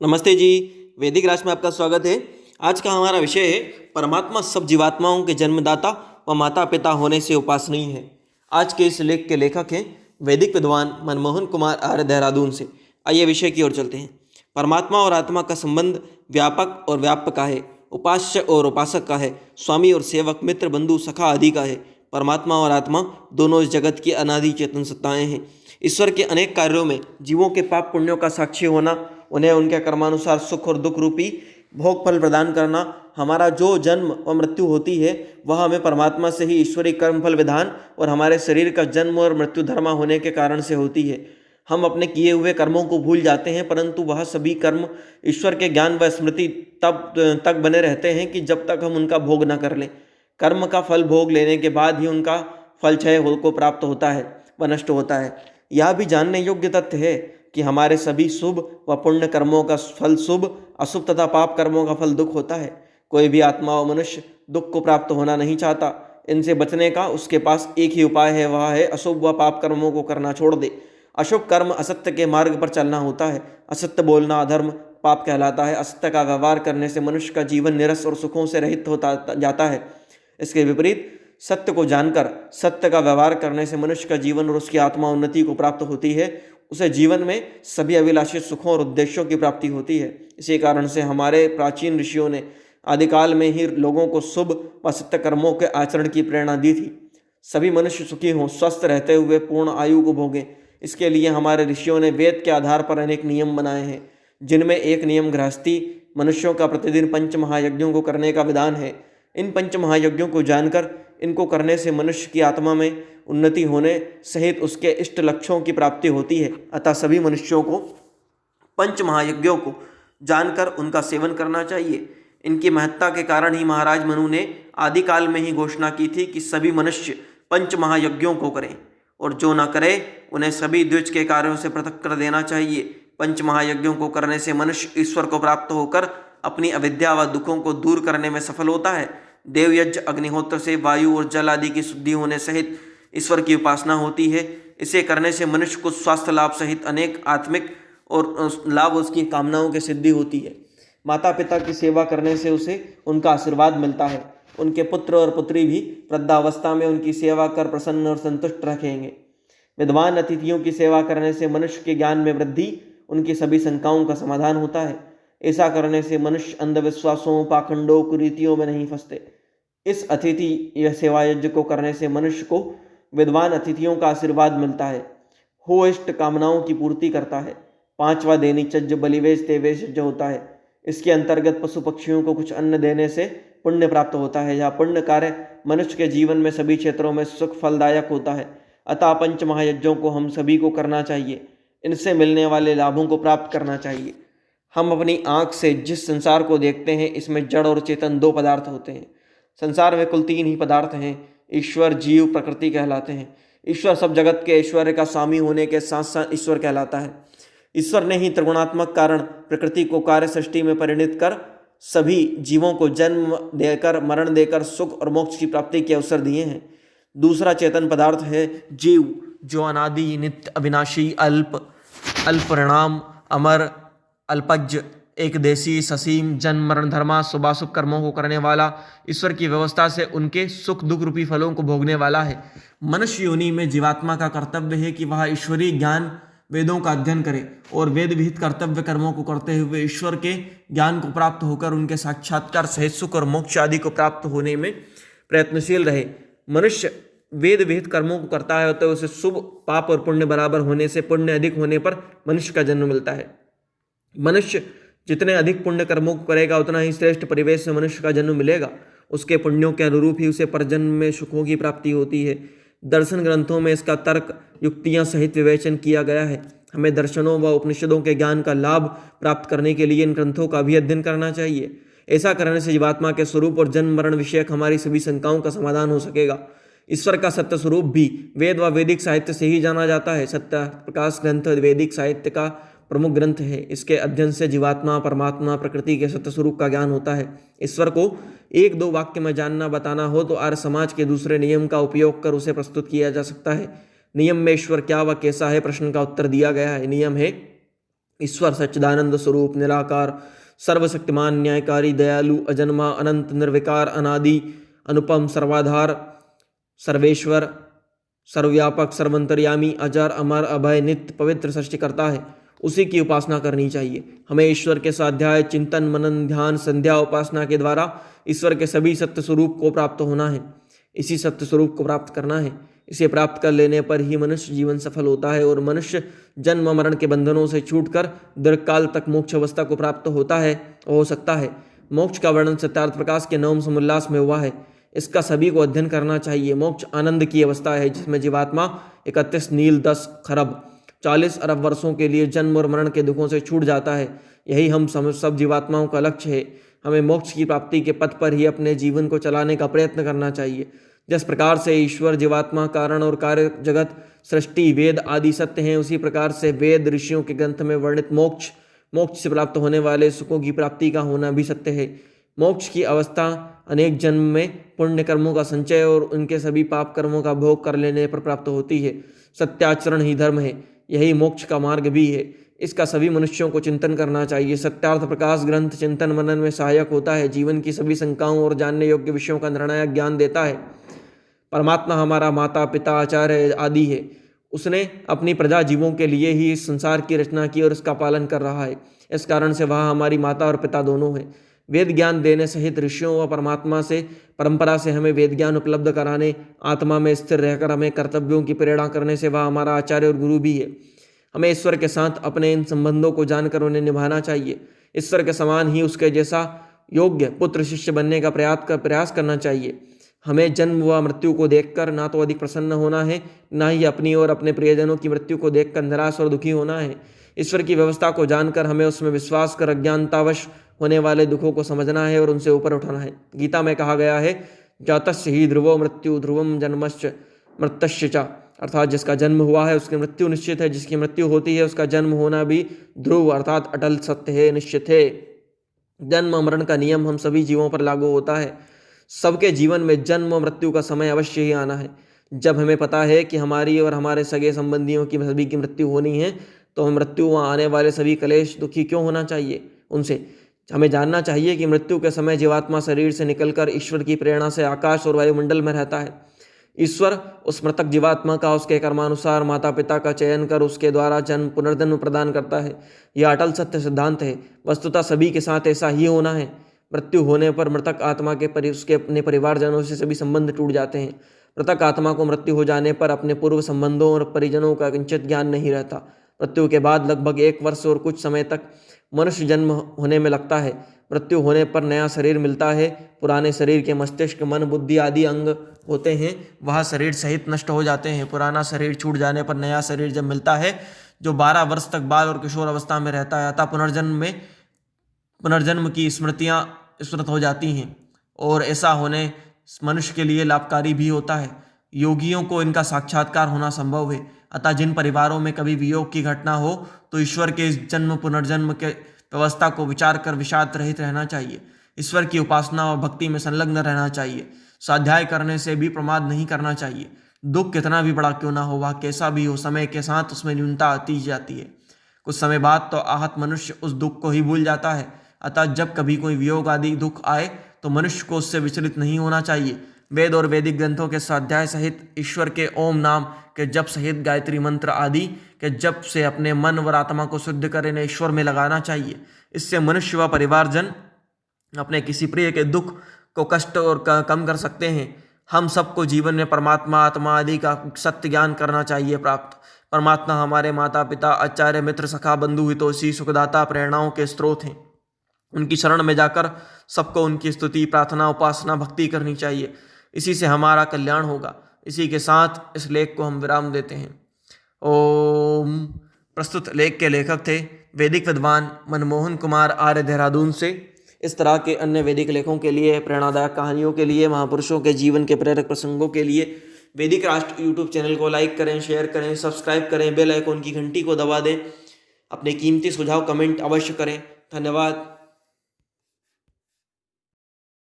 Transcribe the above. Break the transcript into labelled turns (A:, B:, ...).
A: नमस्ते जी। वैदिक राज में आपका स्वागत है। आज का हमारा विषय है परमात्मा सब जीवात्माओं के जन्मदाता व माता पिता होने से उपासनीय है। आज के इस लेख के लेखक हैं वैदिक विद्वान मनमोहन कुमार आर्य, देहरादून से। आइए विषय की ओर चलते हैं। परमात्मा और आत्मा का संबंध व्यापक और व्यापक का है, उपास्य और उपासक का है, स्वामी और सेवक, मित्र, बंधु, सखा आदि का है। परमात्मा और आत्मा दोनों इस जगत की अनादि चेतन सत्ताएं हैं। ईश्वर के अनेक कार्यों में जीवों के पाप पुण्यों का साक्षी होना, उन्हें उनके कर्मानुसार सुख और दुख रूपी भोग फल प्रदान करना, हमारा जो जन्म और मृत्यु होती है वह हमें परमात्मा से ही ईश्वरीय कर्म फल विधान और हमारे शरीर का जन्म और मृत्यु धर्मा होने के कारण से होती है। हम अपने किए हुए कर्मों को भूल जाते हैं, परंतु वह सभी कर्म ईश्वर के ज्ञान व स्मृति तब तक बने रहते हैं कि जब तक हम उनका भोग न कर लें। कर्म का फल भोग लेने के बाद ही उनका फल क्षय को प्राप्त होता है व नष्ट होता है। यह भी जानने योग्य तथ्य है कि हमारे सभी शुभ व पुण्य कर्मों का फल शुभ, अशुभ तथा पाप कर्मों का फल दुख होता है। कोई भी आत्मा व मनुष्य दुख को प्राप्त होना नहीं चाहता। इनसे बचने का उसके पास एक ही उपाय है, वह है अशुभ व पाप कर्मों को करना छोड़ दे। अशुभ कर्म असत्य के मार्ग पर चलना होता है। असत्य बोलना अधर्म पाप कहलाता है। असत्य का व्यवहार करने से मनुष्य का जीवन निरस और सुखों से रहित होता जाता है। इसके विपरीत सत्य को जानकर सत्य का व्यवहार करने से मनुष्य का जीवन और उसकी आत्मा उन्नति को प्राप्त होती है। उसे जीवन में सभी अभिलाषित सुखों और उद्देश्यों की प्राप्ति होती है। इसी कारण से हमारे प्राचीन ऋषियों ने आदिकाल में ही लोगों को शुभ व सत्य कर्मों के आचरण की प्रेरणा दी थी। सभी मनुष्य सुखी हों, स्वस्थ रहते हुए पूर्ण आयु को भोगें। इसके लिए हमारे ऋषियों ने वेद के आधार पर अनेक नियम बनाए हैं, जिनमें एक नियम गृहस्थी मनुष्यों का प्रतिदिन पंच महायज्ञों को करने का विधान है। इन पंच महायज्ञों को जानकर इनको करने से मनुष्य की आत्मा में उन्नति होने सहित उसके इष्ट लक्ष्यों की प्राप्ति होती है। अतः सभी मनुष्यों को पंच महायज्ञों को जानकर उनका सेवन करना चाहिए। इनकी महत्ता के कारण ही महाराज मनु ने आदिकाल में ही घोषणा की थी कि सभी मनुष्य पंच महायज्ञों को करें, और जो न करे उन्हें सभी द्विज के कार्यों से पृथक कर देना चाहिए। पंच महायज्ञों को करने से मनुष्य ईश्वर को प्राप्त होकर अपनी अविद्या व दुखों को दूर करने में सफल होता है। देवयज्ञ अग्निहोत्र से वायु और जल आदि की शुद्धि होने सहित ईश्वर की उपासना होती है। इसे करने से मनुष्य को स्वास्थ्य लाभ सहित अनेक आत्मिक और लाभ उसकी कामनाओं की सिद्धि होती है। माता पिता की सेवा करने से उसे उनका आशीर्वाद मिलता है। उनके पुत्र और पुत्री भी वृद्धावस्था में उनकी सेवा कर प्रसन्न और संतुष्ट रखेंगे। विद्वान अतिथियों की सेवा करने से मनुष्य के ज्ञान में वृद्धि, उनकी सभी शंकाओं का समाधान होता है। ऐसा करने से मनुष्य अंधविश्वासों, पाखंडों, कुरीतियों में नहीं फंसते। इस अतिथि या सेवा यज्ञ को करने से मनुष्य को विद्वान अतिथियों का आशीर्वाद मिलता है, हो इष्ट कामनाओं की पूर्ति करता है। पांचवा देनीचर्य बलिवेश तेवेश यज्ञ होता है। इसके अंतर्गत पशु पक्षियों को कुछ अन्न देने से पुण्य प्राप्त होता है। यह पुण्य कार्य मनुष्य के जीवन में सभी क्षेत्रों में सुख फलदायक होता है। अतः पंच महायज्ञों को हम सभी को करना चाहिए। इनसे मिलने वाले लाभों को प्राप्त करना चाहिए। हम अपनी आँख से जिस संसार को देखते हैं, इसमें जड़ और चेतन दो पदार्थ होते हैं। संसार में कुल तीन ही पदार्थ हैं, ईश्वर, जीव, प्रकृति कहलाते हैं। ईश्वर सब जगत के ऐश्वर्य का स्वामी होने के साथ साथ ईश्वर कहलाता है। ईश्वर ने ही त्रिगुणात्मक कारण प्रकृति को कार्य सृष्टि में परिणित कर सभी जीवों को जन्म देकर, मरण देकर सुख और मोक्ष की प्राप्ति के अवसर दिए हैं। दूसरा चेतन पदार्थ है जीव, जो अनादि, नित्य, अविनाशी, अल्प परिणाम, अमर, अल्पज्ञ, एक देशी, ससीम, जन्म मरण धर्मा, शुभाशुभ कर्मों को करने वाला, ईश्वर की व्यवस्था से उनके सुख दुख रूपी फलों को भोगने वाला है। मनुष्य योनि में जीवात्मा का कर्तव्य है कि वह ईश्वरीय ज्ञान वेदों का अध्ययन करे और वेद विहित कर्तव्य कर्मों को करते हुए ईश्वर के ज्ञान को प्राप्त होकर उनके साक्षात्कार सहित सुख और मोक्ष आदि को प्राप्त होने में प्रयत्नशील रहे। मनुष्य वेद विहित कर्मों को करता है तो उसे शुभ पाप और पुण्य बराबर होने से पुण्य अधिक होने पर मनुष्य का जन्म मिलता है। मनुष्य जितने अधिक पुण्य कर्मों को करेगा उतना ही श्रेष्ठ परिवेश से मनुष्य का जन्म मिलेगा। उसके पुण्यों के अनुरूप ही उसे परजन्म में सुखों की प्राप्ति होती है। दर्शन ग्रंथों में इसका तर्क युक्तियां सहित विवेचन किया गया है। हमें दर्शनों व उपनिषदों के ज्ञान का लाभ प्राप्त करने के लिए इन ग्रंथों का भी अध्ययन करना चाहिए। ऐसा करने से जीवात्मा के स्वरूप और जन्म मरण विषयक हमारी सभी शंकाओं का समाधान हो सकेगा। ईश्वर का सत्य स्वरूप भी वेद व वैदिक साहित्य से ही जाना जाता है। सत्य प्रकाश ग्रंथ वैदिक साहित्य का प्रमुख ग्रंथ है। इसके अध्ययन से जीवात्मा, परमात्मा, प्रकृति के सत्य स्वरूप का ज्ञान होता है। ईश्वर को एक दो वाक्य में जानना बताना हो तो आर्य समाज के दूसरे नियम का उपयोग कर उसे प्रस्तुत किया जा सकता है। नियम में ईश्वर क्या व कैसा है प्रश्न का उत्तर दिया गया है। नियम है ईश्वर सच्चिदानंद स्वरूप, निराकार, सर्वशक्तिमान, न्यायकारी, दयालु, अजन्मा, अनंत, निर्विकार, अनादि, अनुपम, सर्वाधार, सर्वेश्वर, सर्वव्यापक, सर्वंतर्यामी, अजर, अमर, अभय, नित्य, पवित्र सृष्टिकर्ता है, उसी की उपासना करनी चाहिए। हमें ईश्वर के स्वाध्याय, चिंतन, मनन, ध्यान, संध्या, उपासना के द्वारा ईश्वर के सभी सत्य स्वरूप को प्राप्त होना है। इसी सत्य स्वरूप को प्राप्त करना है। इसे प्राप्त कर लेने पर ही मनुष्य जीवन सफल होता है और मनुष्य जन्म मरण के बंधनों से छूटकर दीर्घकाल तक मोक्ष अवस्था को प्राप्त होता है हो सकता है। मोक्ष का वर्णन सत्यार्थ प्रकाश के नवम समुल्लास में हुआ है। इसका सभी को अध्ययन करना चाहिए। मोक्ष आनंद की अवस्था है जिसमें जीवात्मा 31 नील 10 खरब 40 अरब वर्षों के लिए जन्म और मरण के दुखों से छूट जाता है। यही हम सब जीवात्माओं का लक्ष्य है। हमें मोक्ष की प्राप्ति के पथ पर ही अपने जीवन को चलाने का प्रयत्न करना चाहिए। जिस प्रकार से ईश्वर, जीवात्मा, कारण और कार्य जगत, सृष्टि, वेद आदि सत्य हैं, उसी प्रकार से वेद ऋषियों के ग्रंथ में वर्णित मोक्ष से प्राप्त होने वाले सुखों की प्राप्ति का होना भी सत्य है। मोक्ष की अवस्था अनेक जन्म में पुण्य कर्मों का संचय और उनके सभी पाप कर्मों का भोग कर लेने पर प्राप्त होती है। सत्याचरण ही धर्म है, यही मोक्ष का मार्ग भी है। इसका सभी मनुष्यों को चिंतन करना चाहिए। सत्यार्थ प्रकाश ग्रंथ चिंतन मनन में सहायक होता है, जीवन की सभी शंकाओं और जानने योग्य विषयों का निर्णायक ज्ञान देता है। परमात्मा हमारा माता पिता आचार्य आदि है। उसने अपनी प्रजा जीवों के लिए ही इस संसार की रचना की और इसका पालन कर रहा है। इस कारण से वह हमारी माता और पिता दोनों है। वेद ज्ञान देने सहित ऋषियों व परमात्मा से परंपरा से हमें वेद ज्ञान उपलब्ध कराने, आत्मा में स्थिर रहकर हमें कर्तव्यों की प्रेरणा करने से वह हमारा आचार्य और गुरु भी है। हमें ईश्वर के साथ अपने इन संबंधों को जानकर उन्हें निभाना चाहिए। ईश्वर के समान ही उसके जैसा योग्य पुत्र शिष्य बनने का प्रयास करना चाहिए। हमें जन्म व मृत्यु को देखकर ना तो अधिक प्रसन्न होना है, ना ही अपनी और अपने प्रियजनों की मृत्यु को देखकर निराश और दुखी होना है। ईश्वर की व्यवस्था को जानकर हमें उसमें विश्वास कर अज्ञानतावश होने वाले दुखों को समझना है और उनसे ऊपर उठाना है। गीता में कहा गया है, जातस्य ही ध्रुवो मृत्यु ध्रुवम जन्मश्च मृतश्च च, अर्थात जिसका जन्म हुआ है उसकी मृत्यु निश्चित है, जिसकी मृत्यु होती है उसका जन्म होना भी ध्रुव अर्थात अटल सत्य है, निश्चित है। जन्म मरण का नियम हम सभी जीवों पर लागू होता है। सबके जीवन में जन्म और मृत्यु का समय अवश्य ही आना है। जब हमें पता है कि हमारी और हमारे सगे संबंधियों की सभी की मृत्यु होनी है, तो हम मृत्यु व आने वाले सभी क्लेश दुखी क्यों होना चाहिए उनसे। हमें जानना चाहिए कि मृत्यु के समय जीवात्मा शरीर से निकलकर ईश्वर की प्रेरणा से आकाश और वायुमंडल में रहता है। ईश्वर उस मृतक जीवात्मा का उसके कर्मानुसार माता पिता का चयन कर उसके द्वारा जन्म पुनर्जन्म प्रदान करता है। यह अटल सत्य सिद्धांत है। वस्तुतः सभी के साथ ऐसा ही होना है। मृत्यु होने पर मृतक आत्मा के उसके अपने परिवारजनों से सभी संबंध टूट जाते हैं। मृतक आत्मा को मृत्यु हो जाने पर अपने पूर्व संबंधों और परिजनों का किंचित ज्ञान नहीं रहता। मृत्यु के बाद लगभग 1 वर्ष और कुछ समय तक मनुष्य जन्म होने में लगता है। मृत्यु होने पर नया शरीर मिलता है। पुराने शरीर के मस्तिष्क, मन, बुद्धि आदि अंग होते हैं, वह शरीर सहित नष्ट हो जाते हैं। पुराना शरीर छूट जाने पर नया शरीर जब मिलता है, जो 12 वर्ष तक बाल और किशोर अवस्था में रहता है, अतः पुनर्जन्म की स्मृतियाँ स्मृत हो जाती हैं और ऐसा होने मनुष्य के लिए लाभकारी भी होता है। योगियों को इनका साक्षात्कार होना संभव है। अतः जिन परिवारों में कभी वियोग की घटना हो, तो ईश्वर के इस जन्म पुनर्जन्म के व्यवस्था को विचार कर विषाद रहित रहना चाहिए। ईश्वर की उपासना और भक्ति में संलग्न रहना चाहिए। स्वाध्याय करने से भी प्रमाद नहीं करना चाहिए। दुख कितना भी बड़ा क्यों ना हो, वह कैसा भी हो, समय के साथ उसमें न्यूनता आती जाती है। कुछ समय बाद तो आहत मनुष्य उस दुख को ही भूल जाता है। अतः जब कभी कोई वियोग आदि दुख आए तो मनुष्य को उससे विचलित नहीं होना चाहिए। वेद और वैदिक ग्रंथों के स्वाध्याय सहित ईश्वर के ओम नाम के जप सहित गायत्री मंत्र आदि के जप से अपने मन व आत्मा को शुद्ध कर इन्हें ईश्वर में लगाना चाहिए। इससे मनुष्य व परिवारजन अपने किसी प्रिय के दुख को कष्ट और कम कर सकते हैं। हम सबको जीवन में परमात्मा, आत्मा आदि का सत्य ज्ञान करना चाहिए प्राप्त। परमात्मा हमारे माता पिता, आचार्य, मित्र, सखा, बंधु, हितोषी, सुखदाता, प्रेरणाओं के स्रोत हैं। उनकी शरण में जाकर सबको उनकी स्तुति, प्रार्थना, उपासना, भक्ति करनी चाहिए। इसी से हमारा कल्याण होगा। इसी के साथ इस लेख को हम विराम देते हैं। ओम। प्रस्तुत लेख के लेखक थे वैदिक विद्वान मनमोहन कुमार आर्य, देहरादून से। इस तरह के अन्य वैदिक लेखों के लिए, प्रेरणादायक कहानियों के लिए, महापुरुषों के जीवन के प्रेरक प्रसंगों के लिए वैदिक राष्ट्र यूट्यूब चैनल को लाइक करें, शेयर करें, सब्सक्राइब करें, बेल आइकन की घंटी को दबा दें। अपने कीमती सुझाव कमेंट अवश्य करें। धन्यवाद।